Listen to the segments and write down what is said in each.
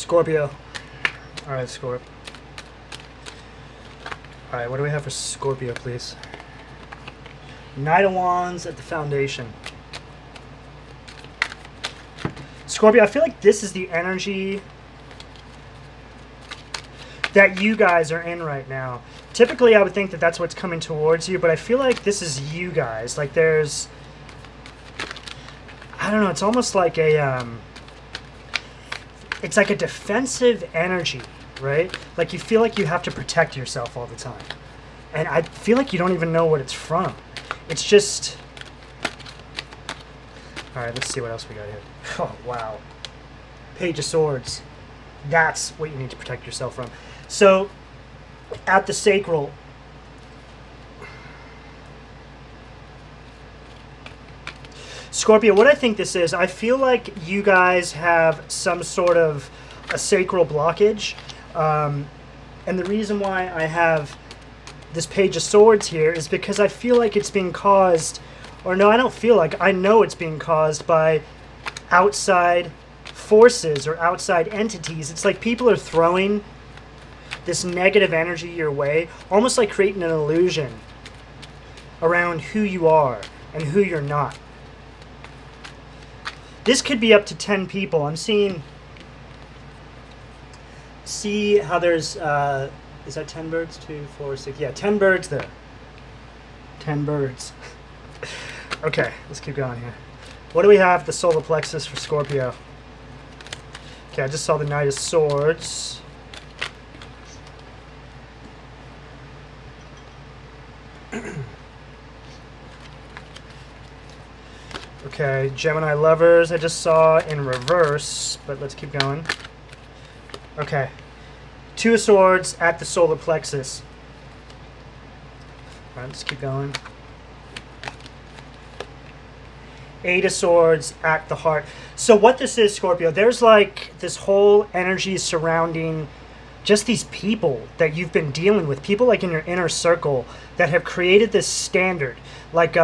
Scorpio. Alright, Scorp. Alright, what do we have for Scorpio, please? Knight of Wands at the Foundation. Scorpio, I feel like this is the energy that you guys are in right now. Typically, I would think that that's what's coming towards you, but I feel like this is you guys. Like there's... I don't know, it's almost like a... it's like a defensive energy, right? Like you feel like you have to protect yourself all the time. And I feel like you don't even know what it's from. It's just... Alright, let's see what else we got here. Oh, wow. Page of Swords. That's what you need to protect yourself from. So, at the sacral... Scorpio, what I think this is, I feel like you guys have some sort of a sacral blockage. And the reason why I have this Page of Swords here is because I feel like it's being caused... Or no, I don't feel like. I know it's being caused by outside forces or outside entities. It's like people are throwing this negative energy your way, almost like creating an illusion around who you are and who you're not. This could be up to 10 people. I'm seeing... See how there's... is that 10 birds? 2, 4, 6... Yeah, 10 birds there. 10 birds. Okay, let's keep going here. What do we have? The solar plexus for Scorpio. Okay, I just saw the Knight of Swords. Okay, Gemini Lovers I just saw in reverse, but let's keep going. Okay. Two of Swords at the solar plexus. Alright, let's keep going. Eight of Swords at the heart. So what this is, Scorpio, there's like this whole energy surrounding just these people that you've been dealing with. People like in your inner circle that have created this standard. Like, you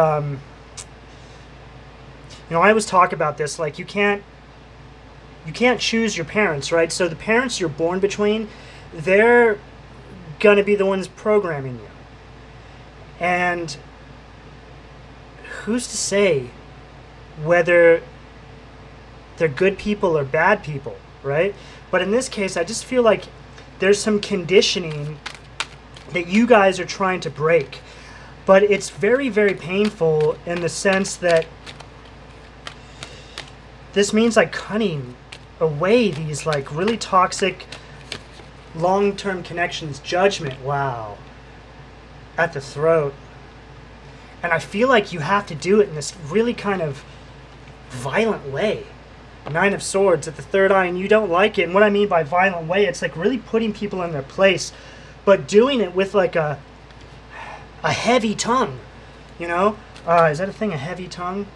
know, I always talk about this. Like, you can't choose your parents, right? So the parents you're born between, they're going to be the ones programming you. And who's to say whether they're good people or bad people, right? But in this case, I just feel like there's some conditioning that you guys are trying to break. But it's very, very painful in the sense that this means like cutting away these like really toxic long-term connections. Judgment, wow. At the throat. And I feel like you have to do it in this really kind of violent way. Nine of Swords at the third eye, and you don't like it. And what I mean by violent way, it's like really putting people in their place, but doing it with like a heavy tongue, you know? Is that a thing, a heavy tongue?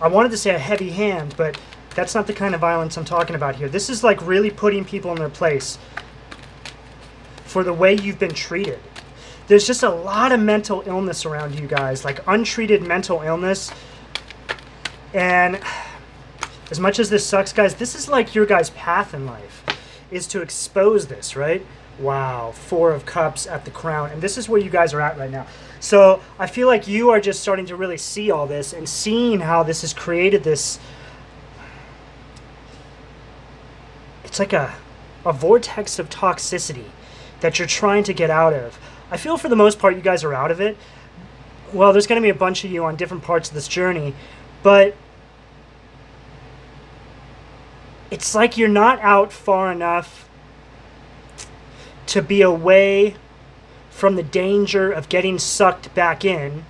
I wanted to say a heavy hand, but that's not the kind of violence I'm talking about here. This is like really putting people in their place for the way you've been treated. There's just a lot of mental illness around you guys, like untreated mental illness. And as much as this sucks, guys, this is like your guys' path in life, is to expose this, right? Wow, Four of Cups at the crown. And this is where you guys are at right now. So I feel like you are just starting to really see all this and seeing how this has created this... It's like a vortex of toxicity that you're trying to get out of. I feel for the most part you guys are out of it. Well, there's going to be a bunch of you on different parts of this journey, but it's like you're not out far enough to be away from the danger of getting sucked back in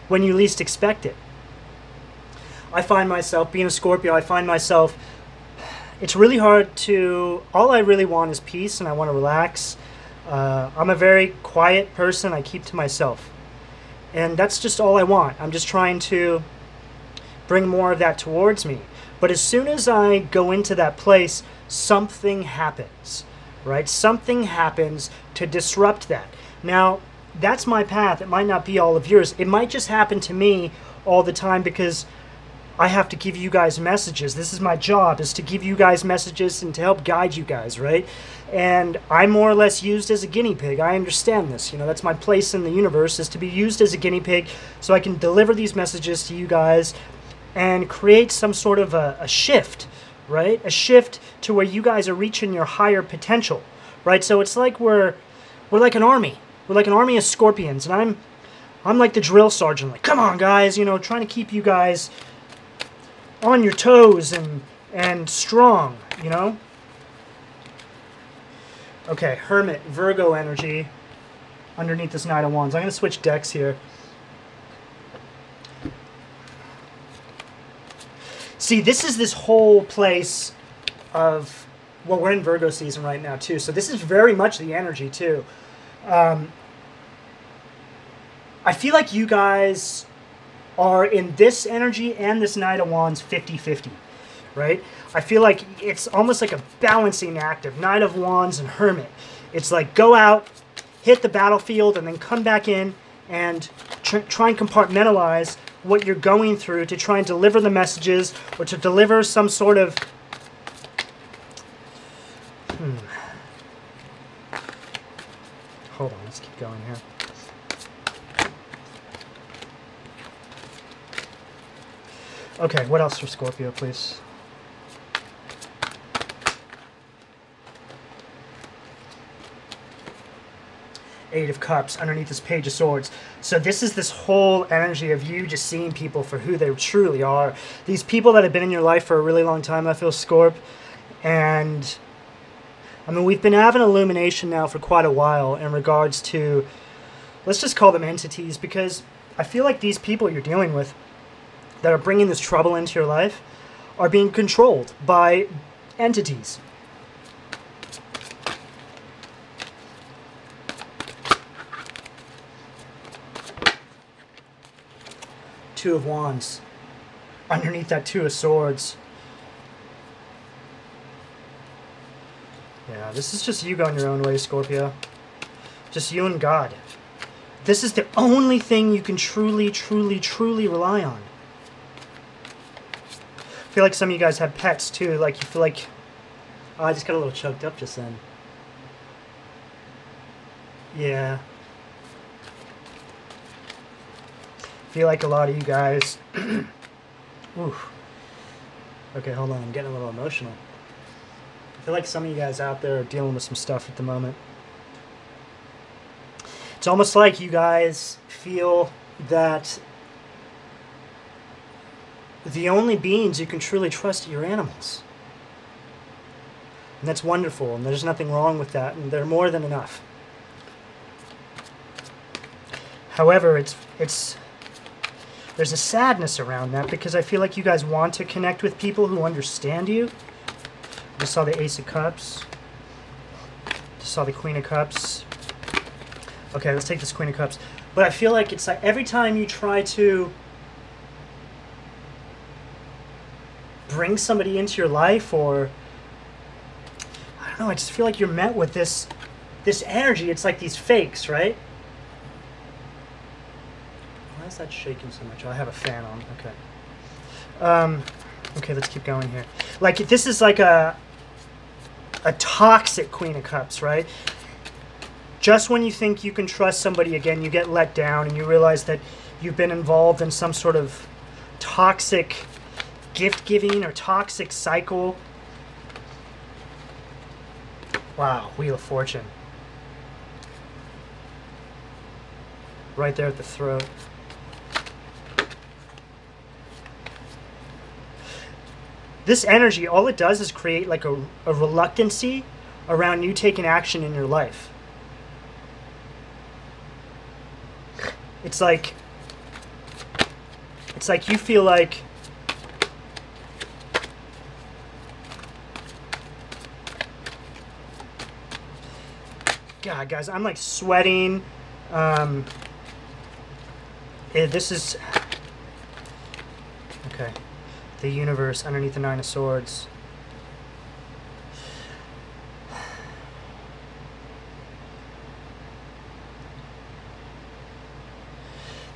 when you least expect it. I find myself, being a Scorpio, I find myself... It's really hard to... All I really want is peace, and I want to relax. I'm a very quiet person. I keep to myself. And that's just all I want. I'm just trying to bring more of that towards me. But as soon as I go into that place, something happens, right? Something happens to disrupt that. Now, that's my path. It might not be all of yours. It might just happen to me all the time because I have to give you guys messages. This is my job, is to give you guys messages and to help guide you guys, right? And I'm more or less used as a guinea pig. I understand this. You know, that's my place in the universe, is to be used as a guinea pig so I can deliver these messages to you guys and create some sort of a shift, right? A shift to where you guys are reaching your higher potential, right? So it's like we're like an army. We're like an army of scorpions, and I'm like the drill sergeant, like, come on, guys, you know, trying to keep you guys on your toes and strong, you know? Okay, Hermit, Virgo energy underneath this Knight of Wands. I'm going to switch decks here. See, this is this whole place of, well, we're in Virgo season right now, too, so this is very much the energy, too. I feel like you guys are in this energy and this Knight of Wands 50-50, right? I feel like it's almost like a balancing act of Knight of Wands and Hermit. It's like go out, hit the battlefield, and then come back in and try and compartmentalize what you're going through to try and deliver the messages or to deliver some sort of... Hold on, let's keep going here. Okay, what else for Scorpio, please? Eight of Cups underneath this Page of Swords. So this is this whole energy of you just seeing people for who they truly are. These people that have been in your life for a really long time, I feel, Scorp. And, I mean, we've been having illumination now for quite a while in regards to, let's just call them entities, because I feel like these people you're dealing with that are bringing this trouble into your life are being controlled by entities. Two of Wands underneath that Two of Swords. Yeah, this is just you going your own way, Scorpio. Just you and God. This is the only thing you can truly, truly, truly rely on. I feel like some of you guys have pets too, like you feel like... Oh, I just got a little choked up just then. Yeah. I feel like a lot of you guys... Ooh. Okay, hold on, I'm getting a little emotional. I feel like some of you guys out there are dealing with some stuff at the moment. It's almost like you guys feel that the only beings you can truly trust are your animals. And that's wonderful, and there's nothing wrong with that, and they're more than enough. However, there's a sadness around that, because I feel like you guys want to connect with people who understand you. Just saw the Ace of Cups. Just saw the Queen of Cups. Okay, let's take this Queen of Cups. But I feel like it's like every time you try to bring somebody into your life, or I don't know, I just feel like you're met with this energy. It's like these fakes, right? Why is that shaking so much? Oh, I have a fan on. Okay. Okay, let's keep going here. Like, this is like a toxic Queen of Cups, right? Just when you think you can trust somebody again, you get let down, and you realize that you've been involved in some sort of toxic gift-giving or toxic cycle. Wow, Wheel of Fortune. Right there at the throat. This energy, all it does is create like a reluctancy around you taking action in your life. It's like you feel like God, guys, I'm like sweating. This is okay. The Universe underneath the Nine of Swords.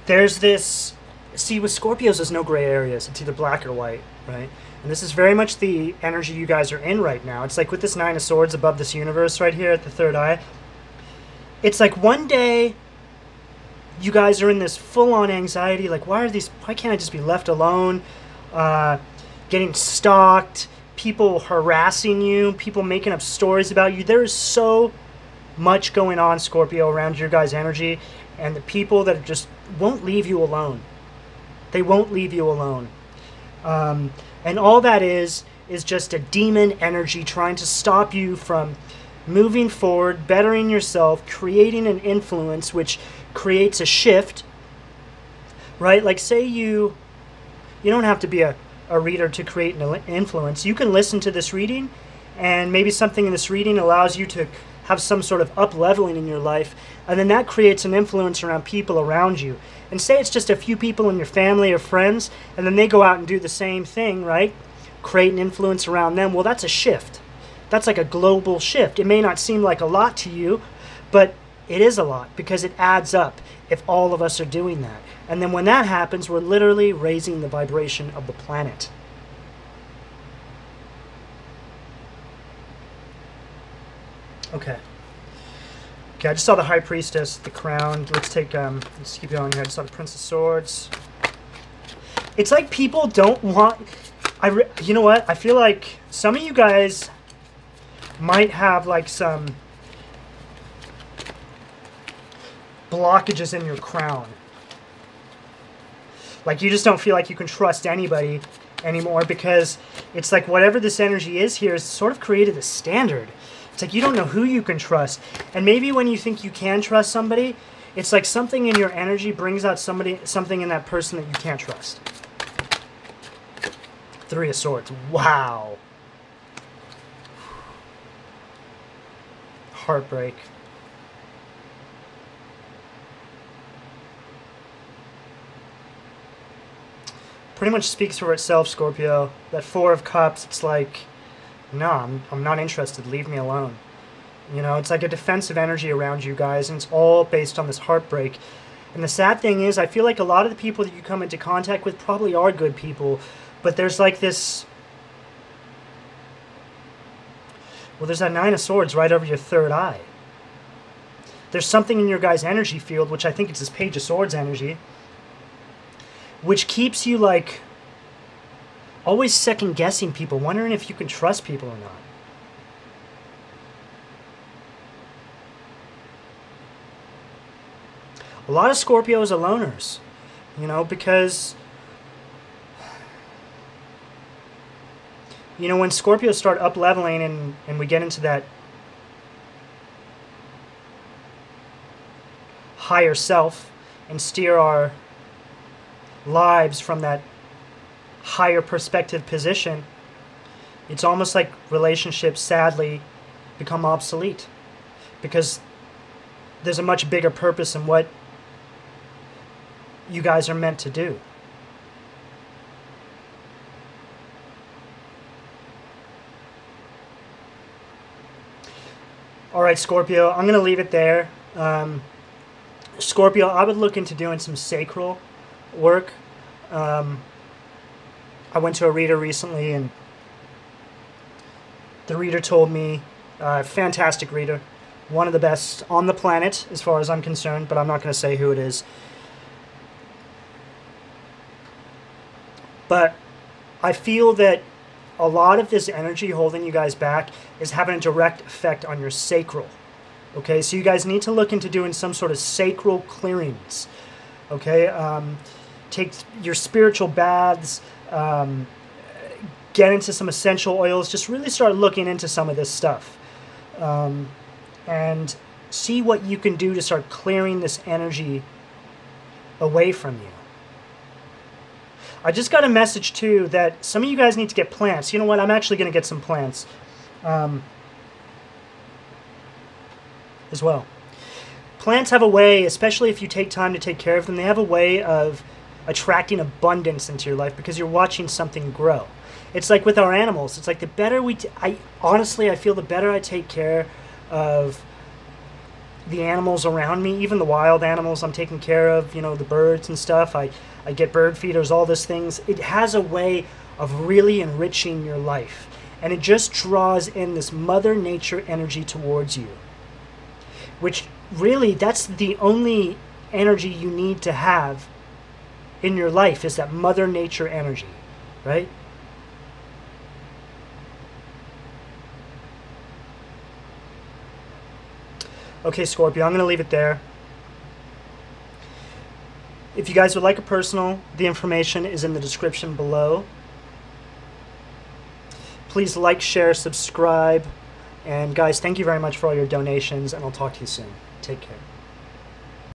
There's this See, with Scorpios, there's no gray areas. It's either black or white, right? And this is very much the energy you guys are in right now. It's like with this Nine of Swords above this universe right here at the third eye. It's like one day you guys are in this full-on anxiety, like why can't I just be left alone? Getting stalked, people harassing you, people making up stories about you. There is so much going on, Scorpio, around your guys' energy, and the people that just won't leave you alone. They won't leave you alone. And all that is just a demon energy trying to stop you from moving forward, bettering yourself, creating an influence which creates a shift, right? Like say you don't have to be a reader to create an influence. You can listen to this reading, and maybe something in this reading allows you to have some sort of up-leveling in your life, and then that creates an influence around people around you. And say it's just a few people in your family or friends, and then they go out and do the same thing, right? Create an influence around them. Well, that's a shift. That's like a global shift. It may not seem like a lot to you, but it is a lot because it adds up if all of us are doing that. And then when that happens, we're literally raising the vibration of the planet. Okay. Okay, I just saw the High Priestess, the Crown. Let's keep going here. I just saw the Prince of Swords. It's like people don't want... you know what? I feel like some of you guys might have like some blockages in your crown. Like you just don't feel like you can trust anybody anymore because it's like whatever this energy is here has sort of created a standard. It's like you don't know who you can trust. And maybe when you think you can trust somebody, it's like something in your energy brings out something in that person that you can't trust. Three of Swords. Wow. Heartbreak. Pretty much speaks for itself, Scorpio. That Four of Cups, it's like, no, I'm not interested. Leave me alone. You know, it's like a defensive energy around you guys, and it's all based on this heartbreak. And the sad thing is, I feel like a lot of the people that you come into contact with probably are good people, but there's like this... Well, there's that Nine of Swords right over your third eye. There's something in your guys' energy field, which I think it's this Page of Swords energy, which keeps you, like, always second-guessing people, wondering if you can trust people or not. A lot of Scorpios are loners, you know, because... You know, when Scorpios start up-leveling and we get into that higher self and steer our lives from that higher perspective position, it's almost like relationships sadly become obsolete because there's a much bigger purpose in what you guys are meant to do. All right, Scorpio, I'm going to leave it there. Scorpio, I would look into doing some sacral work. I went to a reader recently, and the reader told me, fantastic reader, one of the best on the planet as far as I'm concerned, but I'm not going to say who it is. But I feel that a lot of this energy holding you guys back is having a direct effect on your sacral. Okay, so you guys need to look into doing some sort of sacral clearings. Okay, take your spiritual baths, get into some essential oils, just really start looking into some of this stuff. And see what you can do to start clearing this energy away from you. I just got a message, too, that some of you guys need to get plants. You know what? I'm actually going to get some plants as well. Plants have a way, especially if you take time to take care of them, they have a way of attracting abundance into your life because you're watching something grow. It's like with our animals. It's like the better honestly, I feel the better I take care of the animals around me, even the wild animals I'm taking care of, you know, the birds and stuff. I I get bird feeders, all these things. It has a way of really enriching your life. And it just draws in this Mother Nature energy towards you. Which really, that's the only energy you need to have in your life, is that Mother Nature energy, right? Okay, Scorpio, I'm going to leave it there. If you guys would like a personal, the information is in the description below. Please like, share, subscribe. And guys, thank you very much for all your donations, and I'll talk to you soon. Take care.